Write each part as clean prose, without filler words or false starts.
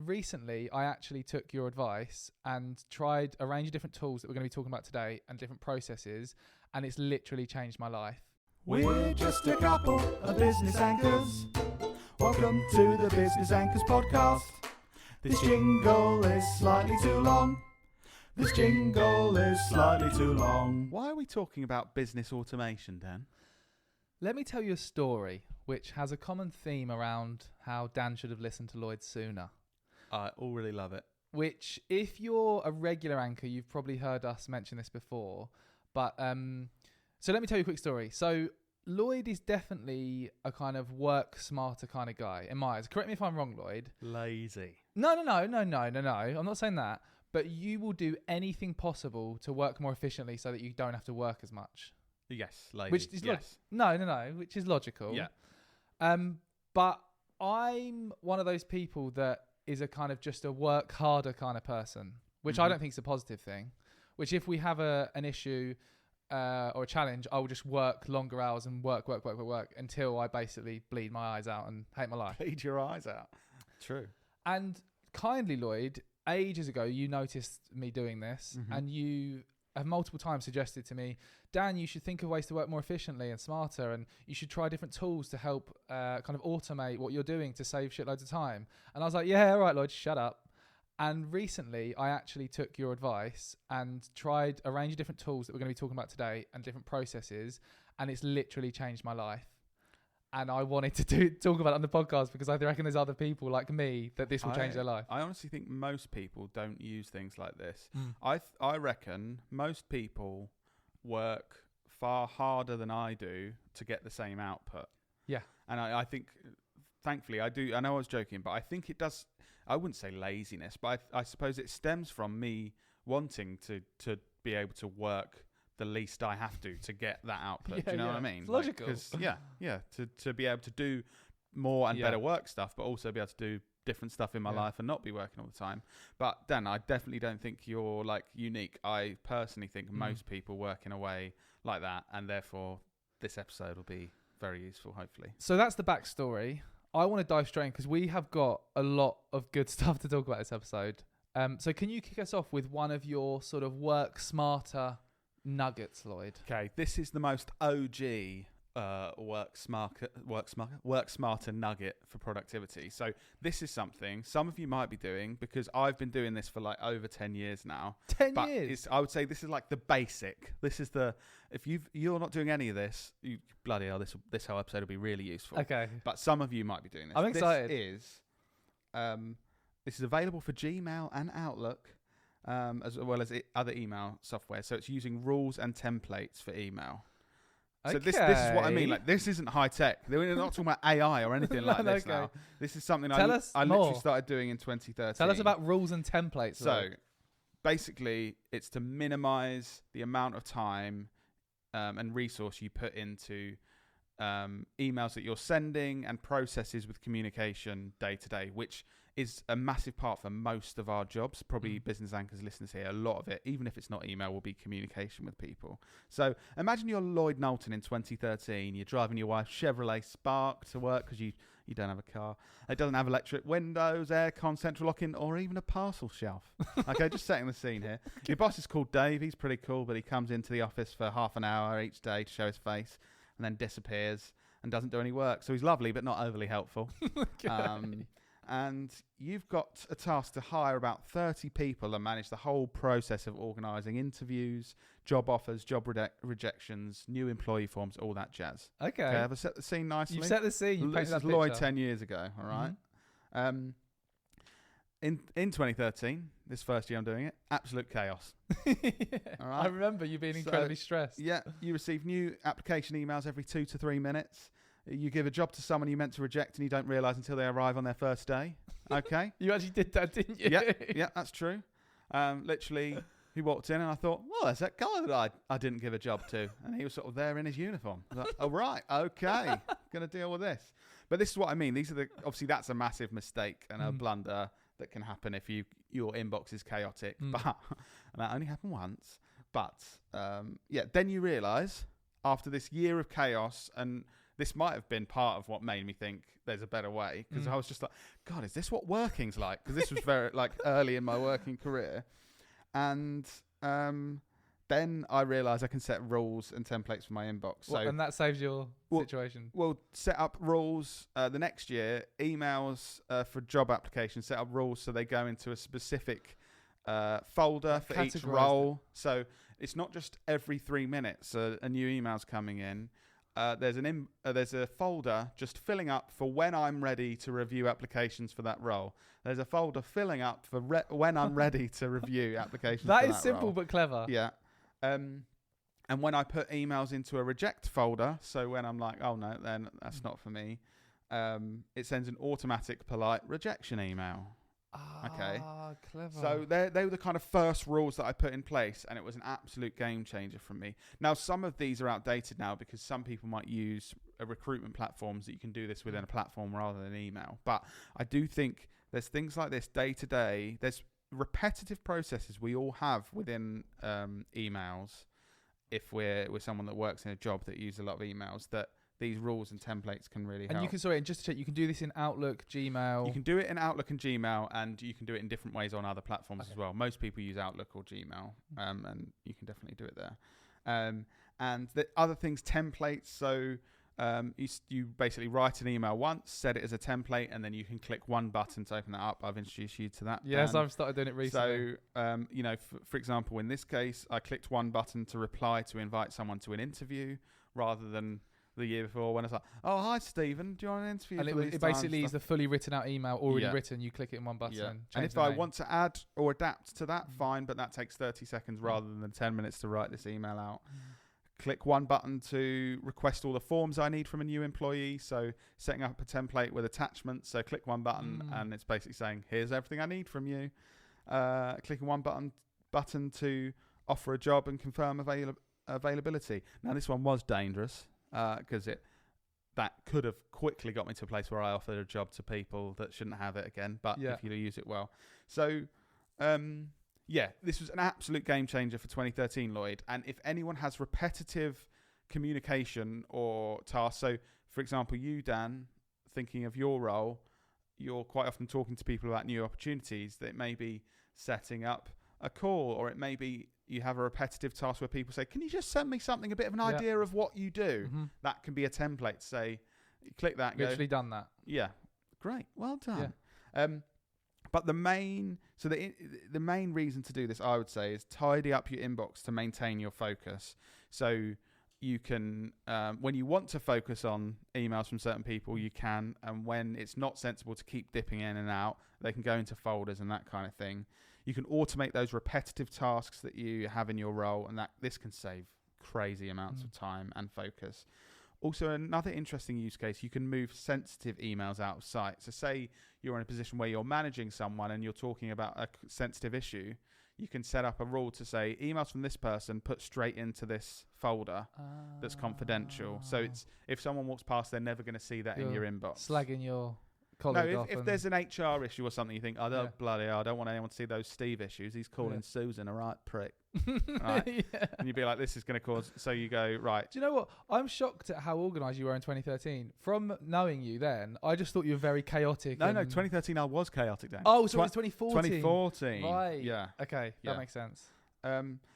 recently, I actually took your advice and tried a range of different tools that we're going to be talking about today and different processes, and it's literally changed my life. We're just a couple of business anchors. Welcome to the Business Anchors podcast. This jingle is slightly too long. This jingle is slightly too long. Why are we talking about business automation, Dan? Let me tell you a story which has a common theme around how Dan should have listened to Lloyd sooner. I already love it. Which, if you're a regular anchor, you've probably heard us mention this before. But so let me tell you a quick story. So Lloyd is definitely a kind of work smarter kind of guy in my eyes. Correct me if I'm wrong, Lloyd. Lazy. No. I'm not saying that. But you will do anything possible to work more efficiently so that you don't have to work as much. Yes, lazy. Which is yes. which is logical. Yeah. But I'm one of those people that is a kind of just a work harder kind of person, which I don't think is a positive thing. Which if we have an issue or a challenge, I will just work longer hours and work until I basically bleed my eyes out and hate my life. Bleed your eyes out. True. And kindly, Lloyd, ages ago, you noticed me doing this and you have multiple times suggested to me, Dan, you should think of ways to work more efficiently and smarter, and you should try different tools to help kind of automate what you're doing to save shitloads of time. And I was like, yeah, all right, Lloyd, shut up. And recently, I actually took your advice and tried a range of different tools that we're going to be talking about today and different processes, and it's literally changed my life. And I wanted to talk about it on the podcast because I reckon there's other people like me that this will change their life. I honestly think most people don't use things like this. I reckon most people work far harder than I do to get the same output. Yeah. And I think, thankfully, I do. I know I was joking, but I think it does. I wouldn't say laziness, but I suppose it stems from me wanting to be able to work the least I have to get that output. Do you know what I mean? It's logical. To be able to do more and better work stuff, but also be able to do different stuff in my life and not be working all the time. But Dan, I definitely don't think you're like unique. I personally think most people work in a way like that, and therefore this episode will be very useful, hopefully. So that's the backstory. I want to dive straight in because we have got a lot of good stuff to talk about this episode. So can you kick us off with one of your sort of work smarter nuggets, Lloyd? Okay, this is the most OG work smarter nugget for productivity. So this is something some of you might be doing because I've been doing this for like over 10 years now. 10 years? I would say this is like the basic. This is if you're not doing any of this, bloody hell, this whole episode will be really useful. Okay. But some of you might be doing this. I'm excited. This is available for Gmail and Outlook, as well as other email software. So it's using rules and templates for email. So this is what I mean. Like, this isn't high tech. We're not talking about AI or anything like this now. This is something I literally started doing in 2013. Tell us about rules and templates. So basically, it's to minimize the amount of time and resource you put into emails that you're sending and processes with communication day to day, which is a massive part for most of our jobs. Probably business anchors, listeners here, a lot of it, even if it's not email, will be communication with people. So imagine you're Lloyd Knowlton in 2013. You're driving your wife's Chevrolet Spark to work because you don't have a car. It doesn't have electric windows, aircon, central locking, or even a parcel shelf. Okay, just setting the scene here. Your boss is called Dave. He's pretty cool, but he comes into the office for half an hour each day to show his face and then disappears and doesn't do any work. So he's lovely, but not overly helpful. And you've got a task to hire about 30 people and manage the whole process of organising interviews, job offers, job rejections, new employee forms, all that jazz. Okay. Have I set the scene nicely? You've set the scene. This is Lloyd 10 years ago, all right? In 2013, this first year I'm doing it, absolute chaos. All right? I remember you being incredibly stressed. Yeah, you receive new application emails every 2 to 3 minutes. You give a job to someone you meant to reject and you don't realise until they arrive on their first day. Okay? You actually did that, didn't you? Yeah, that's true. Literally, he walked in and I thought, well, there's that guy that I didn't give a job to. And he was sort of there in his uniform. I was like, oh, right, okay, going to deal with this. But this is what I mean. Obviously, that's a massive mistake and a blunder that can happen if your inbox is chaotic. But and that only happened once. But, then you realise, after this year of chaos and this might have been part of what made me think there's a better way, because I was just like, God, is this what working's like? Because this was very like early in my working career. And then I realised I can set rules and templates for my inbox. And that saves your situation. Well, set up rules the next year, emails for job applications, set up rules so they go into a specific folder for each role. So it's not just every 3 minutes a new email's coming in. There's a folder just filling up for when I'm ready to review applications for that role. There's a folder filling up for when I'm ready to review applications. That for is simple role. but clever. Yeah. And when I put emails into a reject folder, so when I'm like, oh no, then that's not for me, it sends an automatic polite rejection email. Okay. Clever. So they were the kind of first rules that I put in place, and it was an absolute game changer for me. Now, some of these are outdated now because some people might use recruitment platforms that you can do this within a platform rather than email. But I do think there's things like this day to day. There's repetitive processes we all have within emails. If we're someone that works in a job that uses a lot of emails, that these rules and templates can really help. And you can, sorry, and just to check, you can do this in Outlook, Gmail. You can do it in Outlook and Gmail, and you can do it in different ways on other platforms as well. Most people use Outlook or Gmail, and you can definitely do it there. And the other things, templates. So you basically write an email once, set it as a template, and then you can click one button to open that up. I've introduced you to that. Yes, I've started doing it recently. So, for example, in this case, I clicked one button to reply to invite someone to an interview rather than the year before when it's like, oh, hi, Stephen, do you want an interview? And it basically is the fully written out email already written. You click it in one button. And if I want to add or adapt to that, fine, but that takes 30 seconds rather than 10 minutes to write this email out. Click one button to request all the forms I need from a new employee. So setting up a template with attachments. So click one button and it's basically saying, here's everything I need from you. Clicking one button to offer a job and confirm availability. Now, this one was dangerous. Because that could have quickly got me to a place where I offered a job to people that shouldn't have it again. But if you use it well, so this was an absolute game changer for 2013, Lloyd. And if anyone has repetitive communication or tasks, so for example, you, Dan, thinking of your role, you're quite often talking to people about new opportunities. That may be setting up a call, or it may be you have a repetitive task where people say, can you just send me something, a bit of an idea of what you do? That can be a template. Say, click that. Literally done that. Yeah. Great. Well done. Yeah. But the main reason to do this, I would say, is tidy up your inbox to maintain your focus. So you can, when you want to focus on emails from certain people, you can. And when it's not sensible to keep dipping in and out, they can go into folders and that kind of thing. You can automate those repetitive tasks that you have in your role, and this can save crazy amounts of time and focus. Also, another interesting use case, you can move sensitive emails out of sight. So say you're in a position where you're managing someone and you're talking about a sensitive issue, you can set up a rule to say emails from this person put straight into this folder that's confidential. So it's if someone walks past, they're never going to see that in your inbox. Slagging your colleague off. If there's an HR issue or something, you think, I don't want anyone to see those Steve issues. He's calling Susan a right prick. Right? And you'd be like, this is going to cause... So you go, right. Do you know what? I'm shocked at how organised you were in 2013. From knowing you then, I just thought you were very chaotic. No, 2013 I was chaotic then. Oh, so it was 2014. 2014. Right. Yeah. Okay, that makes sense.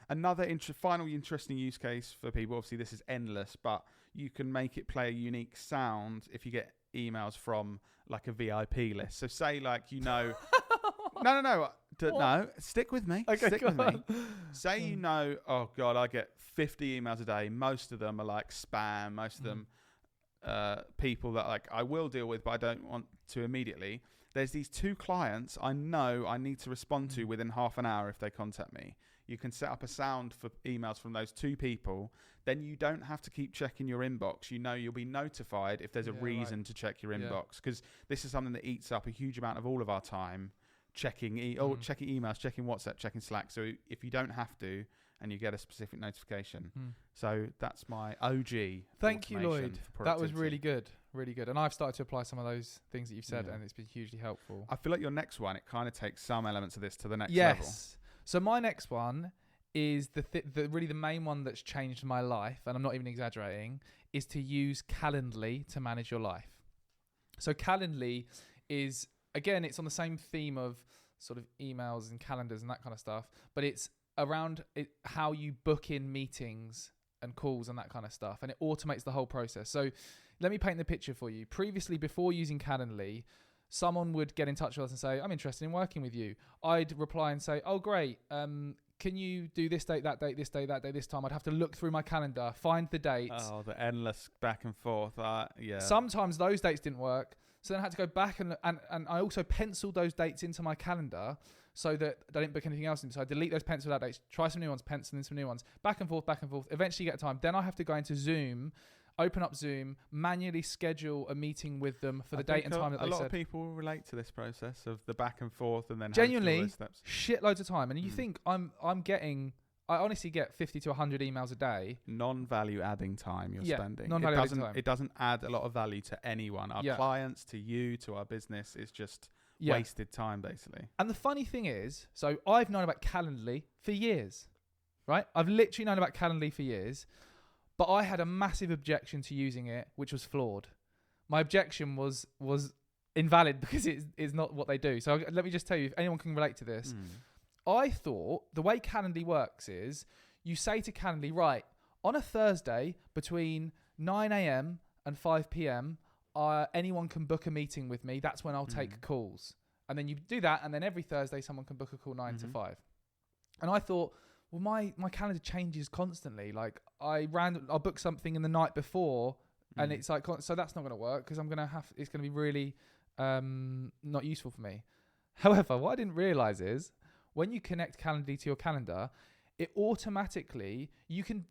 Another final interesting use case for people, obviously this is endless, but you can make it play a unique sound if you get emails from like a VIP list. So say No, stick with me. Okay, stick with me. Say oh God, I get 50 emails a day. Most of them are like spam. Most of them people that like I will deal with, but I don't want to immediately. There's these 2 clients I know I need to respond to within half an hour if they contact me. You can set up a sound for emails from those 2 people. Then you don't have to keep checking your inbox. You'll be notified if there's a reason to check your inbox, because this is something that eats up a huge amount of all of our time, checking checking emails, checking WhatsApp, checking Slack. So if you don't have to, and you get a specific notification. So that's my OG. Thank you, Lloyd. That was really good. Really good. And I've started to apply some of those things that you've said, and it's been hugely helpful. I feel like your next one, it kind of takes some elements of this to the next level. So my next one is really the main one that's changed my life, and I'm not even exaggerating, is to use Calendly to manage your life. So Calendly is, again, it's on the same theme of sort of emails and calendars and that kind of stuff, but it's around how you book in meetings and calls and that kind of stuff, and it automates the whole process. So let me paint the picture for you. Previously, before using Calendly, someone would get in touch with us and say, I'm interested in working with you. I'd reply and say, oh, great. Can you do this date, that date, this day, that day, this time? I'd have to look through my calendar, find the dates. Oh, the endless back and forth. Yeah. Sometimes those dates didn't work. So then I had to go back and I also penciled those dates into my calendar so that I didn't book anything else in. So I delete those penciled out dates, try some new ones, pencil in some new ones, back and forth, eventually get time. Then I have to go into Zoom, open up Zoom, manually schedule a meeting with them for the date and time that they said. A lot of people relate to this process of the back and forth and then genuinely steps. Shitloads of time. And you think I honestly get 50 to 100 emails a day. Non-value adding time you're spending. Non-value adding time. It doesn't add a lot of value to anyone. Our clients, to you, to our business. It's just wasted time, basically. And the funny thing is, so I've known about Calendly for years, right? I've literally known about Calendly for years, but I had a massive objection to using it, which was flawed. My objection was invalid because it's not what they do. So let me just tell you, if anyone can relate to this. I thought the way Calendly works is you say to Calendly, right, on a Thursday between 9 a.m. and 5 p.m., anyone can book a meeting with me. That's when I'll take calls. And then you do that, and then every Thursday someone can book a call 9 to 5. And I thought, well, my calendar changes constantly. Like I'll book something in the night before, and it's like, so that's not going to work because it's going to be really not useful for me. However, what I didn't realize is, when you connect Calendly to your calendar, it automatically, you can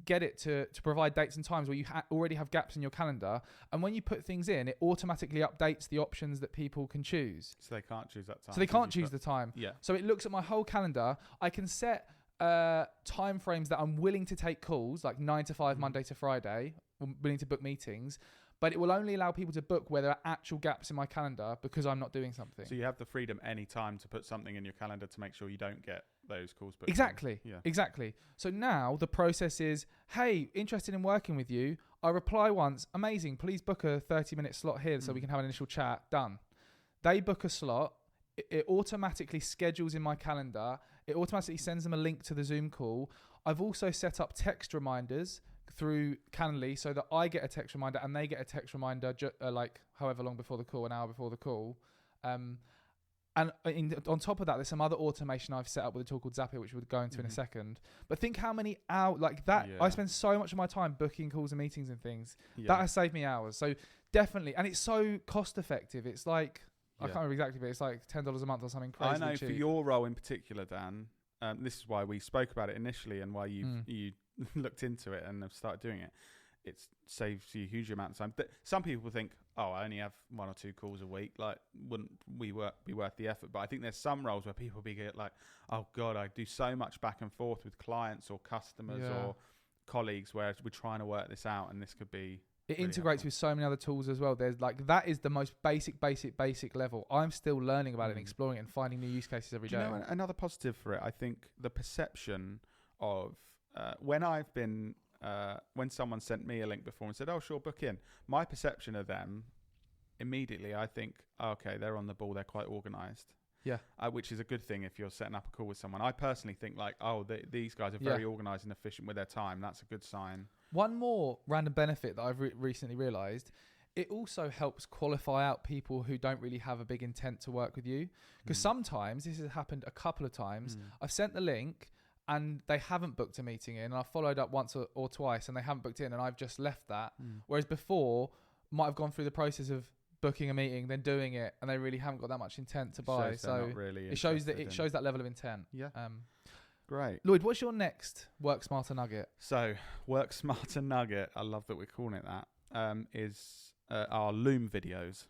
get it to provide dates and times where you already have gaps in your calendar. And when you put things in, it automatically updates the options that people can choose. So they can't choose that time. So they can't choose the time. Yeah. So it looks at my whole calendar. I can set time frames that I'm willing to take calls, like 9 to 5, Monday to Friday. I'm willing to book meetings. But it will only allow people to book where there are actual gaps in my calendar because I'm not doing something. So you have the freedom any time to put something in your calendar to make sure you don't get those calls booked. Exactly. Yeah. Exactly. So now the process is, hey, interested in working with you. I reply once. Amazing. Please book a 30-minute slot here so we can have an initial chat. Done. They book a slot. It automatically schedules in my calendar. It automatically sends them a link to the Zoom call. I've also set up text reminders through Calendly so that I get a text reminder and they get a text reminder like however long before the call, an hour before the call. And on top of that, there's some other automation I've set up with a tool called Zapier, which we'll go into in a second. But think how many hours like that. I spend so much of my time booking calls and meetings and things. That has saved me hours. So definitely, and it's so cost effective. It's like, I can't remember exactly, but it's like $10 a month or something crazy. I know cheap. For your role in particular, Dan, this is why we spoke about it initially and why you looked into it and have started doing it. It saves you a huge amount of time. Some people think, oh, I only have 1 or 2 calls a week. Like, wouldn't be worth the effort? But I think there's some roles where people be like, oh God, I do so much back and forth with clients or customers or colleagues where we're trying to work this out, and this could be. It really integrates with so many other tools as well. There's like, that is the most basic level. I'm still learning about it and exploring it and finding new use cases every day. You know, another positive for it, I think the perception of when I've been, when someone sent me a link before and said, oh, sure, book in, my perception of them immediately, I think, okay, they're on the ball. They're quite organized. Yeah. Which is a good thing if you're setting up a call with someone. I personally think like, oh, these guys are very organized and efficient with their time. That's a good sign. One more random benefit that I've recently realized, it also helps qualify out people who don't really have a big intent to work with you. Because sometimes, this has happened a couple of times, I've sent the link and they haven't booked a meeting in, and I've followed up once or twice and they haven't booked in, and I've just left that. Whereas before, might have gone through the process of booking a meeting, then doing it, and they really haven't got that much intent to buy. So really it shows that level of intent. Yeah. Great. Lloyd, what's your next Work Smarter nugget? So, Work Smarter nugget, I love that we're calling it that, is our Loom videos.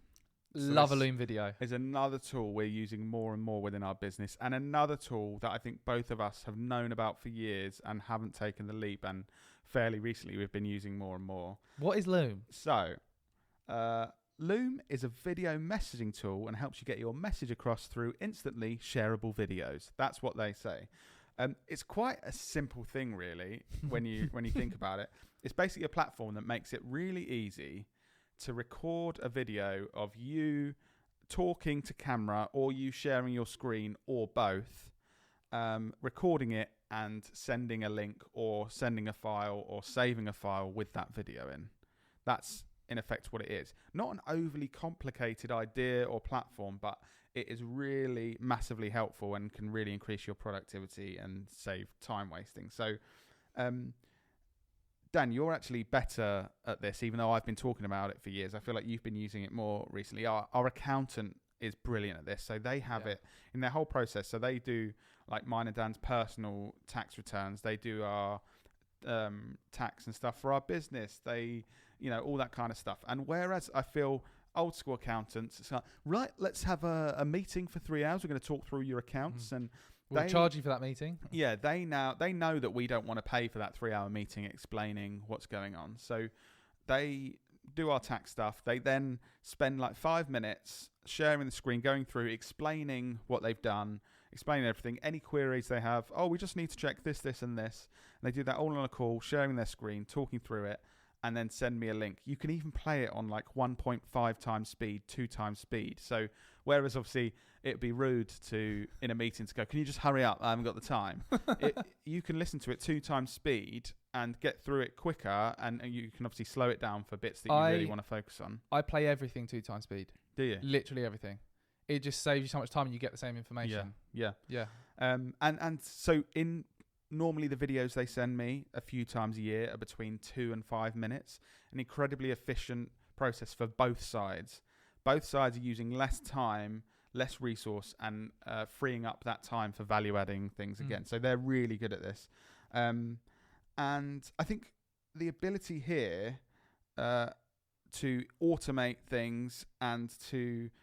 Love a Loom video. Is another tool we're using more and more within our business, and another tool that I think both of us have known about for years and haven't taken the leap, and fairly recently we've been using more and more. What is Loom? So, Loom is a video messaging tool and helps you get your message across through instantly shareable videos. That's what they say. It's quite a simple thing, really, when you think about it. It's basically a platform that makes it really easy to record a video of you talking to camera or you sharing your screen or both, recording it and sending a link or sending a file or saving a file with that video in. That's in effect what it is. Not an overly complicated idea or platform, but it is really massively helpful and can really increase your productivity and save time wasting. So, Dan, you're actually better at this, even though I've been talking about it for years. I feel like you've been using it more recently. Our accountant is brilliant at this. So they have it in their whole process. So they do like mine and Dan's personal tax returns. They do our tax and stuff for our business. They, all that kind of stuff. And whereas I feel old school accountants, it's like, right, let's have a meeting for 3 hours. We're going to talk through your accounts and we'll charge you for that meeting. Yeah, they know that we don't want to pay for that 3-hour meeting explaining what's going on. So they do our tax stuff. They then spend like 5 minutes sharing the screen, going through, explaining what they've done, explaining everything, any queries they have. Oh, we just need to check this, this, and this. And they do that all on a call, sharing their screen, talking through it, and then send me a link. You can even play it on like 1.5 times speed, 2 times speed. So whereas obviously it'd be rude to, in a meeting, to go, can you just hurry up? I haven't got the time. You can listen to it 2 times speed and get through it quicker, and you can obviously slow it down for bits that you really want to focus on. I play everything 2 times speed. Do you? Literally everything. It just saves you so much time and you get the same information. Yeah. And so in normally the videos they send me a few times a year are between 2 and 5 minutes. An incredibly efficient process for both sides. Both sides are using less time, less resource, and freeing up that time for value-adding things again. So they're really good at this. And I think the ability here to automate things and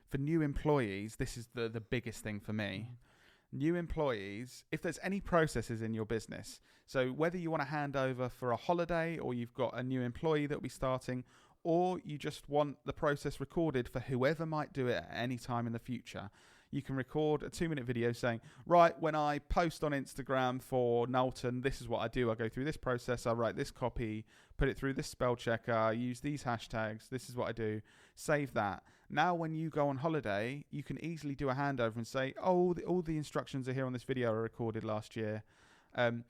for new employees, this is the biggest thing for me. New employees, if there's any processes in your business, so whether you want to hand over for a holiday or you've got a new employee that will be starting, or you just want the process recorded for whoever might do it at any time in the future, you can record a 2-minute video saying, right, when I post on Instagram for Knowlton, this is what I do. I go through this process. I write this copy, put it through this spell checker, use these hashtags. This is what I do. Save that. Now, when you go on holiday, you can easily do a handover and say, oh, all the instructions are here on this video are recorded last year. And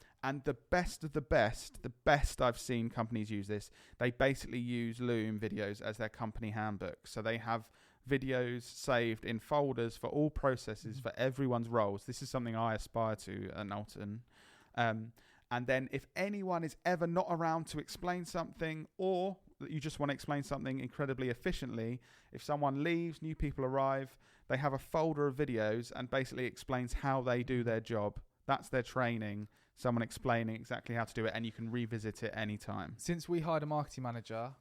the best of the best I've seen companies use this, they basically use Loom videos as their company handbook. So they have videos saved in folders for all processes for everyone's roles. This is something I aspire to at Knowlton. And then if anyone is ever not around to explain something, or that you just want to explain something incredibly efficiently, if someone leaves, new people arrive, they have a folder of videos and basically explains how they do their job. That's their training. Someone explaining exactly how to do it, and you can revisit it anytime. Since we hired a marketing manager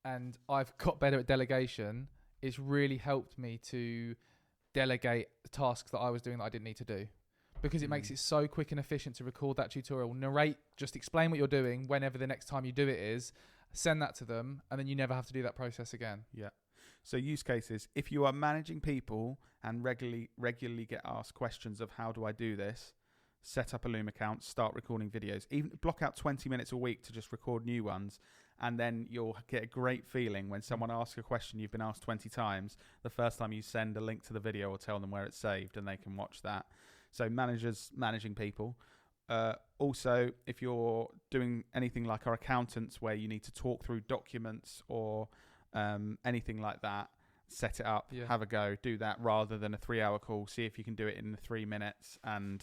and I've got better at delegation, it's really helped me to delegate tasks that I was doing that I didn't need to do, because it makes it so quick and efficient to record that tutorial, narrate, just explain what you're doing whenever the next time you do it is, send that to them, and then you never have to do that process again. Yeah. So use cases, if you are managing people and regularly get asked questions of how do I do this, set up a Loom account, start recording videos, even block out 20 minutes a week to just record new ones. And then you'll get a great feeling when someone asks a question you've been asked 20 times. The first time you send a link to the video or tell them where it's saved, and they can watch that. So managers managing people. Also, if you're doing anything like our accountants where you need to talk through documents or anything like that, set it up, have a go, do that rather than a 3-hour call. See if you can do it in the 3 minutes and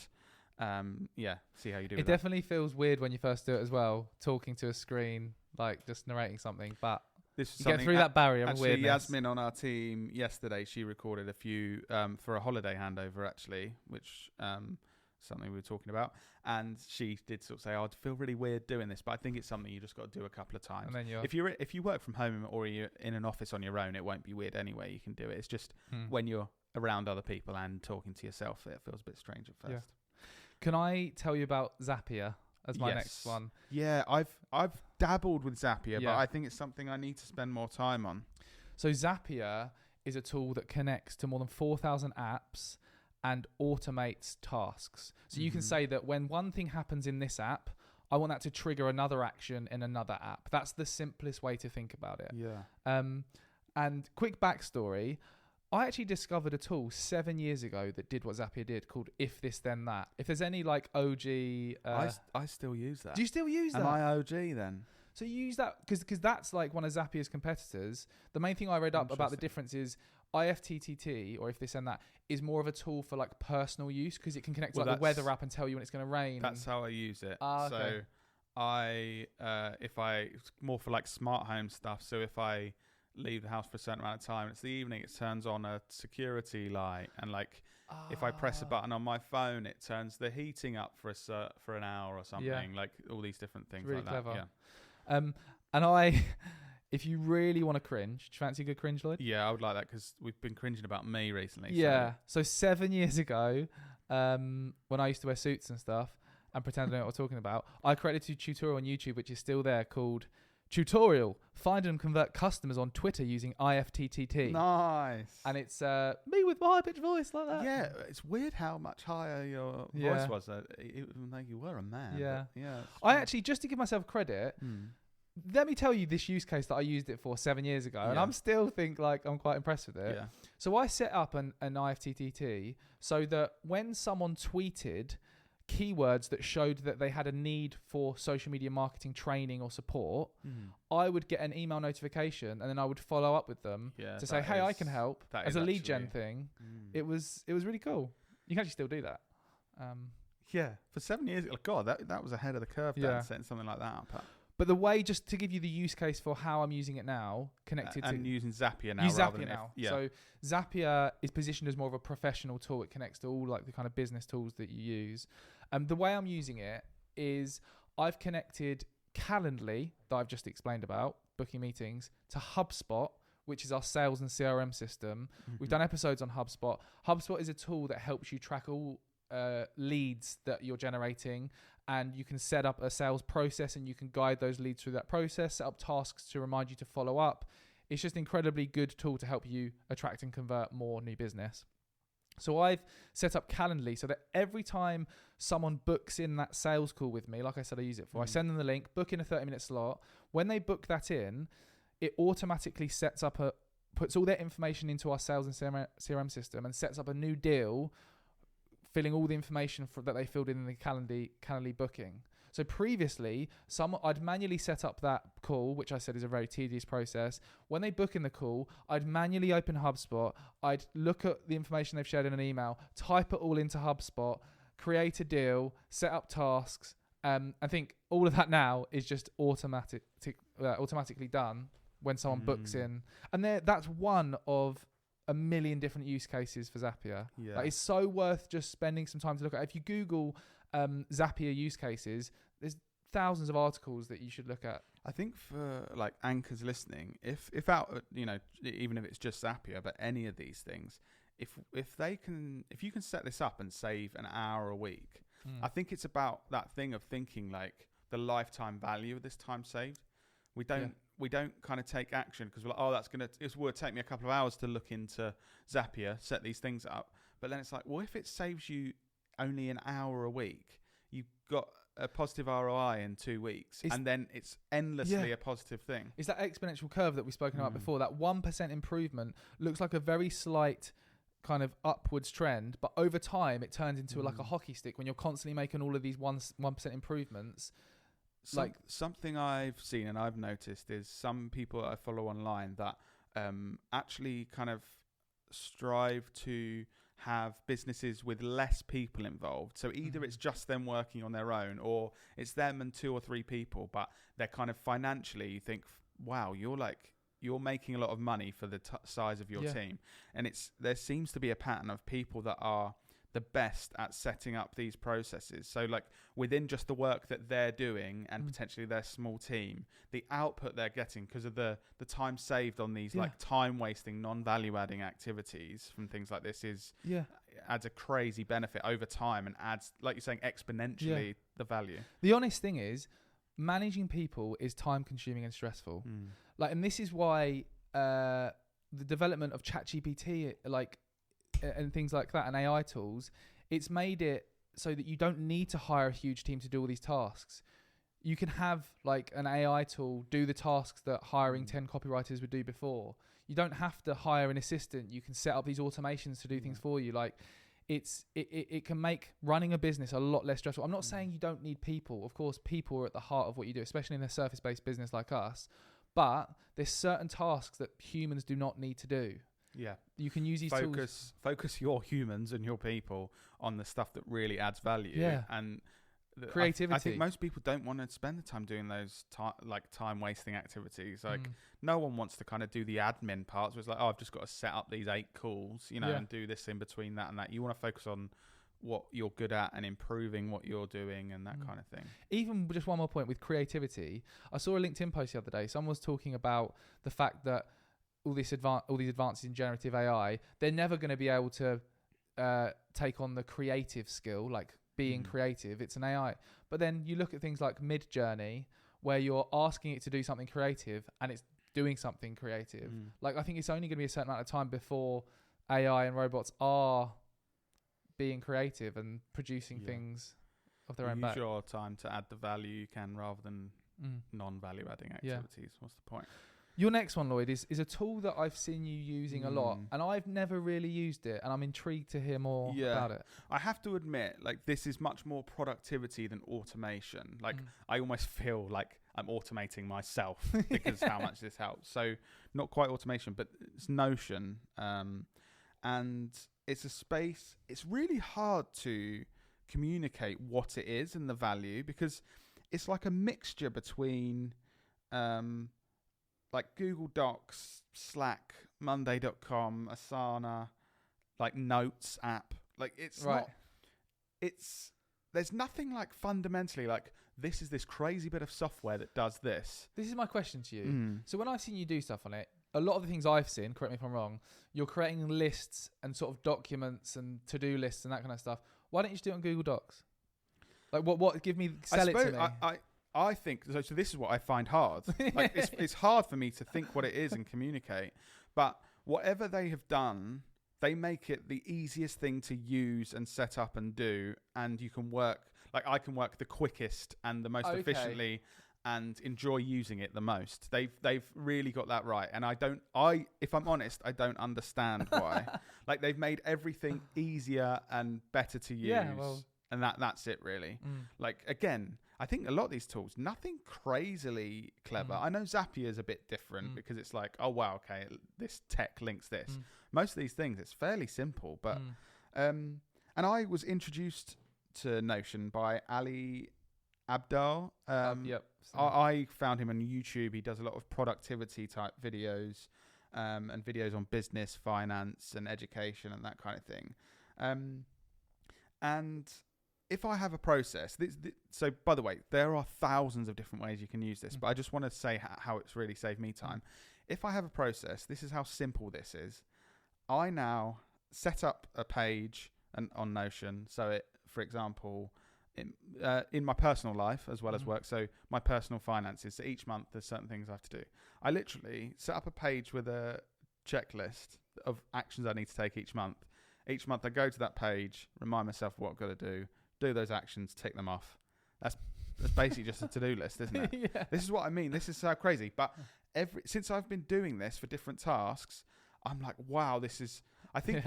see how you do it. It definitely feels weird when you first do it as well, talking to a screen, like just narrating something, but you get through that barrier of weirdness. Yasmin on our team yesterday, she recorded a few for a holiday handover actually, which something we were talking about, and she did sort of say, I'd feel really weird doing this, but I think it's something you just got to do a couple of times. And then if you work from home or you're in an office on your own, it won't be weird anyway. You can do it. It's just when you're around other people and talking to yourself, it feels a bit strange at first. Yeah. Can I tell you about Zapier as my next one? Yeah, I've dabbled with Zapier, but I think it's something I need to spend more time on. So Zapier is a tool that connects to more than 4,000 apps and automates tasks. So you can say that when one thing happens in this app, I want that to trigger another action in another app. That's the simplest way to think about it. Yeah. And quick backstory, I actually discovered a tool 7 years ago that did what Zapier did, called If This Then That. If there's any like OG... I still use that. Do you still use that? Am I OG then? So you use that because that's like one of Zapier's competitors. The main thing I read up about the difference is IFTTT, or If This Then That, is more of a tool for like personal use because it can connect to like the weather app and tell you when it's going to rain. That's how I use it. Okay. So it's more for like smart home stuff. So if I leave the house for a certain amount of time, it's the evening, it turns on a security light, and like if I press a button on my phone, it turns the heating up for an hour or something. Yeah. Like all these different things. It's really like clever. That. Yeah. And I, if you really want to cringe, do you fancy a good cringe, Lloyd? Yeah, I would like that because we've been cringing about me recently. Yeah. So 7 years ago, when I used to wear suits and stuff and pretend I know what I'm talking about, I created a tutorial on YouTube, which is still there, called Tutorial: Find and Convert Customers on Twitter Using IFTTT. Nice. And it's me with my high-pitched voice like that. Yeah, it's weird how much higher your voice was, even though you were a man. Yeah. Yeah. I actually, just to give myself credit, let me tell you this use case that I used it for 7 years ago, and I'm still I'm quite impressed with it. Yeah. So I set up an IFTTT so that when someone tweeted keywords that showed that they had a need for social media marketing training or support, I would get an email notification, and then I would follow up with them to say, hey, I can help, as a lead gen thing. It was really cool. You can actually still do that. Yeah, for 7 years, God, that was ahead of the curve. Yeah. Setting something like that up. But the way, just to give you the use case for how I'm using it now, connected and to using Zapier now. use rather Zapier than now. Yeah. So Zapier is positioned as more of a professional tool. It connects to all like the kind of business tools that you use. The way I'm using it is I've connected Calendly, that I've just explained about, booking meetings, to HubSpot, which is our sales and CRM system. We've done episodes on HubSpot. HubSpot is a tool that helps you track all leads that you're generating, and you can set up a sales process, and you can guide those leads through that process, set up tasks to remind you to follow up. It's just an incredibly good tool to help you attract and convert more new business. So I've set up Calendly so that every time someone books in that sales call with me, like I said, I use it for, I send them the link, book in a 30-minute slot. When they book that in, it automatically puts all their information into our sales and CRM system and sets up a new deal, filling all the information that they filled in the Calendly booking. So previously, I'd manually set up that call, which I said is a very tedious process. When they book in the call, I'd manually open HubSpot. I'd look at the information they've shared in an email, type it all into HubSpot, create a deal, set up tasks. I think all of that now is just automatically done when someone books in. And that's one of a million different use cases for Zapier. Yeah. Like, it's so worth just spending some time to look at. If you Google Zapier use cases, there's thousands of articles that you should look at. I think for like anchors listening, if out, even if it's just Zapier, but any of these things, if you can set this up and save an hour a week, I think it's about that thing of thinking like the lifetime value of this time saved. We don't kind of take action because we're like, it will take me a couple of hours to look into Zapier, set these things up. But then it's like, well, if it saves you only an hour a week, you've got a positive ROI in 2 weeks, and then it's endlessly a positive thing. It's that exponential curve that we've spoken about before. That 1% improvement looks like a very slight kind of upwards trend, but over time it turns into like a hockey stick when you're constantly making all of these 1% improvements. Something I've seen and I've noticed is some people I follow online that actually kind of strive to have businesses with less people involved. So either it's just them working on their own, or it's them and 2 or 3 people, but they're kind of financially, you think, wow, you're making a lot of money for the size of your team. And there seems to be a pattern of people that are the best at setting up these processes. So like within just the work that they're doing and potentially their small team, the output they're getting because of the time saved on these like time wasting, non-value adding activities from things like this adds a crazy benefit over time and adds, like you're saying, exponentially the value. The honest thing is, managing people is time consuming and stressful. And this is why the development of ChatGPT, like, and things like that, and AI tools, it's made it so that you don't need to hire a huge team to do all these tasks. You can have like an AI tool do the tasks that hiring 10 copywriters would do before. You don't have to hire an assistant. You can set up these automations to do things for you. Like it can make running a business a lot less stressful. I'm not saying you don't need people. Of course, people are at the heart of what you do, especially in a surface-based business like us. But there's certain tasks that humans do not need to do. Yeah. You can use these tools. Focus your humans and your people on the stuff that really adds value. Yeah. And creativity. I think most people don't want to spend the time doing those time wasting activities. Like no one wants to kind of do the admin parts where it's like, oh, I've just got to set up these 8 calls, and do this in between that and that. You want to focus on what you're good at and improving what you're doing and that kind of thing. Even just one more point with creativity. I saw a LinkedIn post the other day. Someone was talking about the fact that all these advances in generative AI, they're never going to be able to take on the creative skill, like being creative. It's an AI. But then you look at things like Mid-Journey, where you're asking it to do something creative and it's doing something creative. Like, I think it's only going to be a certain amount of time before AI and robots are being creative and producing things of their own back. Use your time to add the value you can rather than non-value adding activities. What's the point? Your next one, Lloyd, is a tool that I've seen you using a lot, and I've never really used it, and I'm intrigued to hear more about it. I have to admit, like, this is much more productivity than automation. Like, I almost feel like I'm automating myself because how much this helps. So not quite automation, but it's Notion. And it's a space, it's really hard to communicate what it is and the value, because it's like a mixture between like Google Docs, Slack, Monday.com, Asana, like Notes app. Like it's not, there's nothing like fundamentally like this is this crazy bit of software that does this. This is my question to you. So when I've seen you do stuff on it, a lot of the things I've seen, correct me if I'm wrong, you're creating lists and sort of documents and to-do lists and that kind of stuff. Why don't you just do it on Google Docs? Like what give me, sell it to me. I think so. So this is what I find hard. Like it's hard for me to think what it is and communicate. But whatever they have done, they make it the easiest thing to use and set up and do. And you can work, like I can work the quickest and the most efficiently, and enjoy using it the most. They've really got that right. And if I'm honest, I don't understand why. Like they've made everything easier and better to use. Yeah, well, and that's it really. Like again, I think a lot of these tools, nothing crazily clever. I know Zapier is a bit different because it's like, oh wow, okay, this tech links this. Most of these things, it's fairly simple, but and I was introduced to Notion by Ali Abdal. I found him on YouTube. He does a lot of productivity type videos and videos on business, finance, and education and that kind of thing. And if I have a process, so by the way, there are thousands of different ways you can use this, but I just want to say how it's really saved me time. If I have a process, this is how simple this is. I now set up a page on Notion. So it, for example, in my personal life as well as work, so my personal finances. So each month there's certain things I have to do. I literally set up a page with a checklist of actions I need to take each month. Each month I go to that page, remind myself what I've got to do those actions, tick them off. That's basically just a to-do list, isn't it? Yeah. This is what I mean. This is so crazy. But since I've been doing this for different tasks, I'm like, wow, this is... I think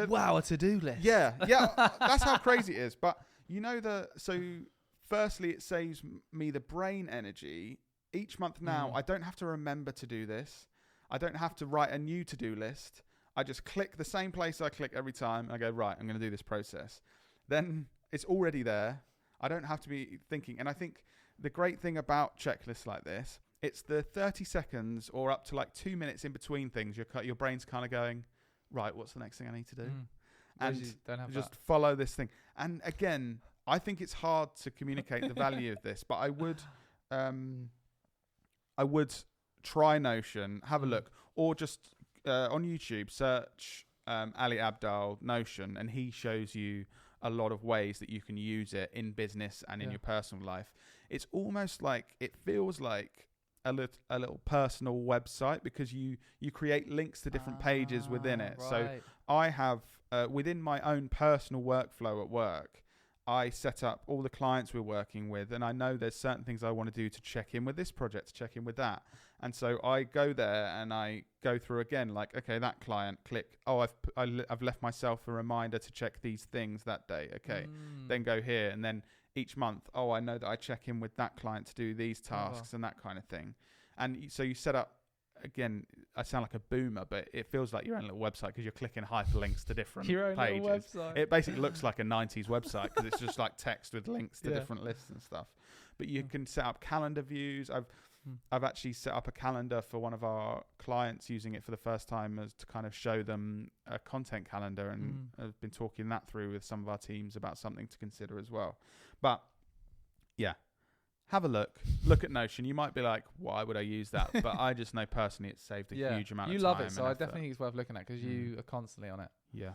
wow, a to-do list. Yeah, that's how crazy it is. But so firstly, it saves me the brain energy. Each month now, I don't have to remember to do this. I don't have to write a new to-do list. I just click the same place I click every time. I go, right, I'm going to do this process. Then it's already there. I don't have to be thinking. And I think the great thing about checklists like this, it's the 30 seconds or up to like 2 minutes in between things. Your brain's kind of going, right, what's the next thing I need to do? And just follow this thing. And again, I think it's hard to communicate the value of this, but I would try Notion, have a look, or just on YouTube, search Ali Abdal Notion, and he shows you a lot of ways that you can use it in business and in your personal life. It's almost like, it feels like a little personal website, because you create links to different pages within it. Right. So I have, within my own personal workflow at work, I set up all the clients we're working with, and I know there's certain things I want to do to check in with this project, to check in with that. And so I go there and I go through again, like, okay, that client, click. Oh, I've left myself a reminder to check these things that day. Okay, then go here, and then each month, oh, I know that I check in with that client to do these tasks and that kind of thing. And so you set up. Again, I sound like a boomer, but it feels like your own little website because you're clicking hyperlinks to different Your own pages. little website. It basically looks like a 90s website because it's just like text with links to different lists and stuff. But you can set up calendar views. I've actually set up a calendar for one of our clients using it for the first time as to kind of show them a content calendar, and I've been talking that through with some of our teams about something to consider as well. But yeah. Have a look at Notion. You might be like, why would I use that? But I just know personally it's saved a huge amount of time. You love it, so I definitely think it's worth looking at because you are constantly on it. Yeah.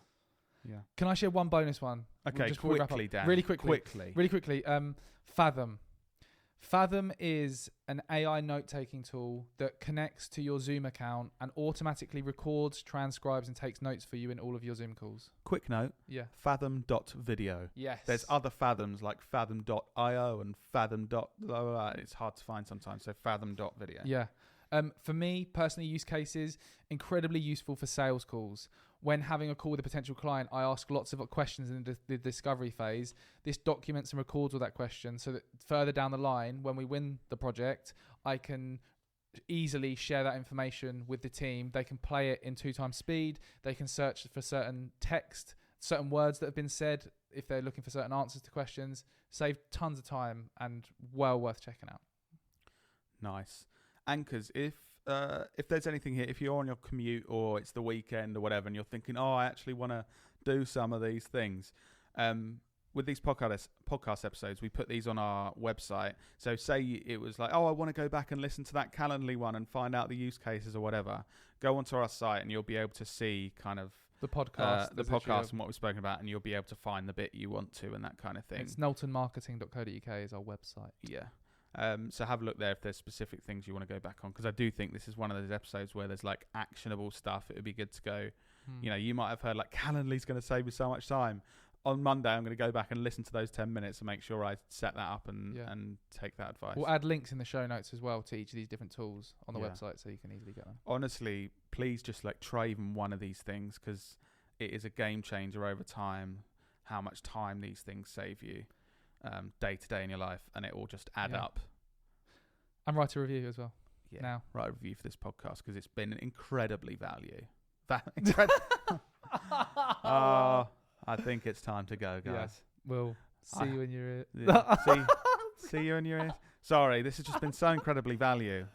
Can I share one bonus one? Okay, just quickly, Dan. Really quickly. Fathom. Fathom is an AI note-taking tool that connects to your Zoom account and automatically records, transcribes, and takes notes for you in all of your Zoom calls. Quick note. Yeah. Fathom.video. Yes. There's other Fathoms like Fathom.io and Fathom. It's hard to find sometimes. So Fathom.video. Yeah. For me, personally, use cases, incredibly useful for sales calls. When having a call with a potential client, I ask lots of questions in the discovery phase. This documents and records all that question so that further down the line, when we win the project, I can easily share that information with the team. They can play it in 2 times speed. They can search for certain text, certain words that have been said if they're looking for certain answers to questions. Save tons of time and well worth checking out. Nice. Anchors, if there's anything here, if you're on your commute or it's the weekend or whatever, and you're thinking, oh, I actually want to do some of these things, with these podcast episodes, we put these on our website. So say it was like, oh, I want to go back and listen to that Calendly one and find out the use cases or whatever. Go onto our site and you'll be able to see kind of the podcast, and what we've spoken about, and you'll be able to find the bit you want to and that kind of thing. It's knowltonmarketing.co.uk is our website. Yeah. So have a look there if there's specific things you want to go back on, because I do think this is one of those episodes where there's like actionable stuff. It would be good to go, you know, you might have heard like Calendly's going to save me so much time. On Monday, I'm going to go back and listen to those 10 minutes and make sure I set that up and take that advice. We'll add links in the show notes as well to each of these different tools on the website so you can easily get them. Honestly, please just like try even one of these things, because it is a game changer over time, how much time these things save you day to day in your life, and it will just add up. And write a review as well. Yeah, now. Write a review for this podcast because it's been incredibly I think it's time to go, guys. Yeah. We'll see you in your ear. See you in your ears. Sorry, this has just been so incredibly value,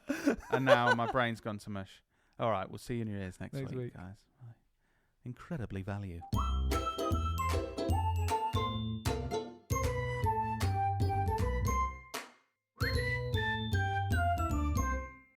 and now my brain's gone to mush. All right, we'll see you in your ears next week, guys. Bye. Incredibly value.